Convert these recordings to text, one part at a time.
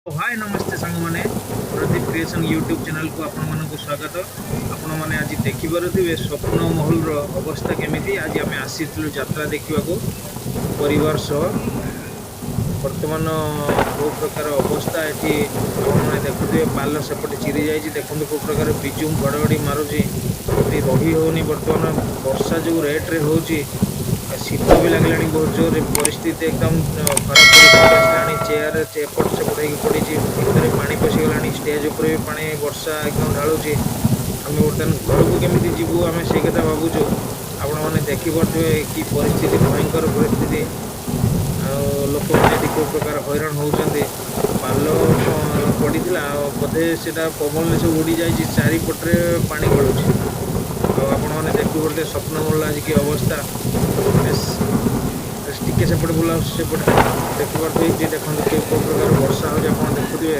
हाय नमस्ते सांग मैंने प्रदीप क्रिएशन यूट्यूब चैनल को आपण को स्वागत। आपण मैंने आज देखिपे स्वप्न महल अवस्था केमी। आज आम आसी यात्रा देखा परिवार सह। बर्तमान कौ प्रकार अवस्था ये मैंने देखुए पाल सेपटे चिरी जाइए। देखते कौ प्रकार बिजुम घड़घड़ी मारुची रही होनी। बर्तमान वर्षा जो रेट्रे हो शीत भी लगलानी बहुत जोर परिस्थिति एकदम खराब परिस्थिति आसला। चेयर एपट सेपट हो पड़ी भितर पानी पशिगला। स्टेज उपर भी पानी वर्षा एकदम ढालुची। आम बर्तमान घर को केमी जीवु आम से कथा भावुँ। आपण मैंने देखिपे कि परिस्थिति भयंकर परिस्थिति। लोक मैंने कौ प्रकार हैरान होती। पाल पड़ी बोधे से पवन से उड़ी जाए चारिपटे पानी गलुची। आपण मैंने देखिए स्वप्न महल आज की अवस्था। टिके सेपटे बुला सेपटे देखिए देखते कौ प्रकार वर्षा हो देखुए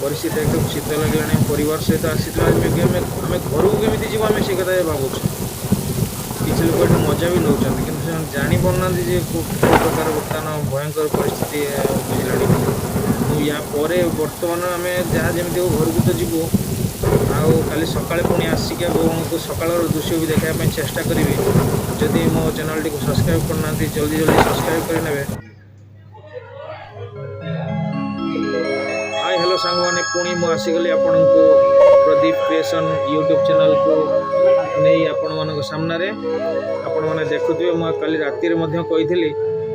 परिस्थिति एकदम शीत लगे। परिवार सहित आसी आम घर को केमी जीव आम से कथा भावुँ। किसी लोग ये मजा भी नौ कि जापारना कौ प्रकार बर्तमान भयंकर परिस्थिति बुझला। या बर्तमान आम जहाँ जमी घर को तो जीवु काली सका पुणी आसिक को सकाल दृश्य भी देखापी चेष्टा करी। जदि मो चैनल टी सब्सक्राइब करना जल्दी जल्दी सब्सक्राइब करेंगे। हाय हेलो सांग मैंने पुणी मुझे आसीगली आपण को प्रदीप क्रिएशन यूट्यूब चैनल को नहीं आपण मान सामने आपण मैंने देखुए। मुझे काली राति कही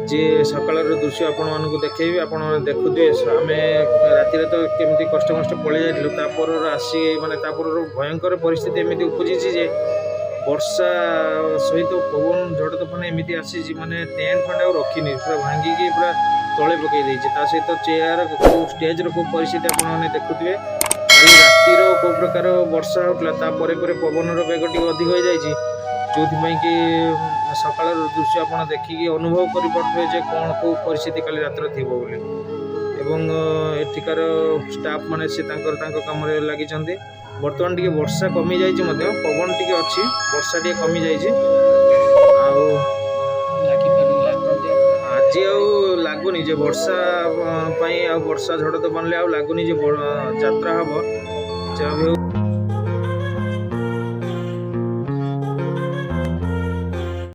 जे सकाल दृश्य आपण मानक देखी। आपण मैंने देखुए आम राति तो केमी कष्ट मष्ट पलि जापर आसी माने भयंकर परिस्थिति एमती उपजी जे वर्षा सहित पवन झड़ तोफान एमती आसी माने टेंट फैंट आ रखी पूरा भांगिकी पूरा तले पकई सहित चेयर स्टेज रो परिस्थिति आपने देखुए। काली रातिर कौ प्रकार वर्षा होता पवन बेग टी अधिक हो जाए जो कि सकाल दृश्य आप देखिए अनुभव करें कौन कौ परिस्थिति काली रात थी बोली। एवं एठिकार स्टाफ माने से कम लगी। बर्तमान टी वर्षा कमी जाइए पवन टी अच्छी वर्षा टी कमी जाइए। आज लगुनि वर्षा वर्षा झड़ तो बनले लगुनि यात्रा हम।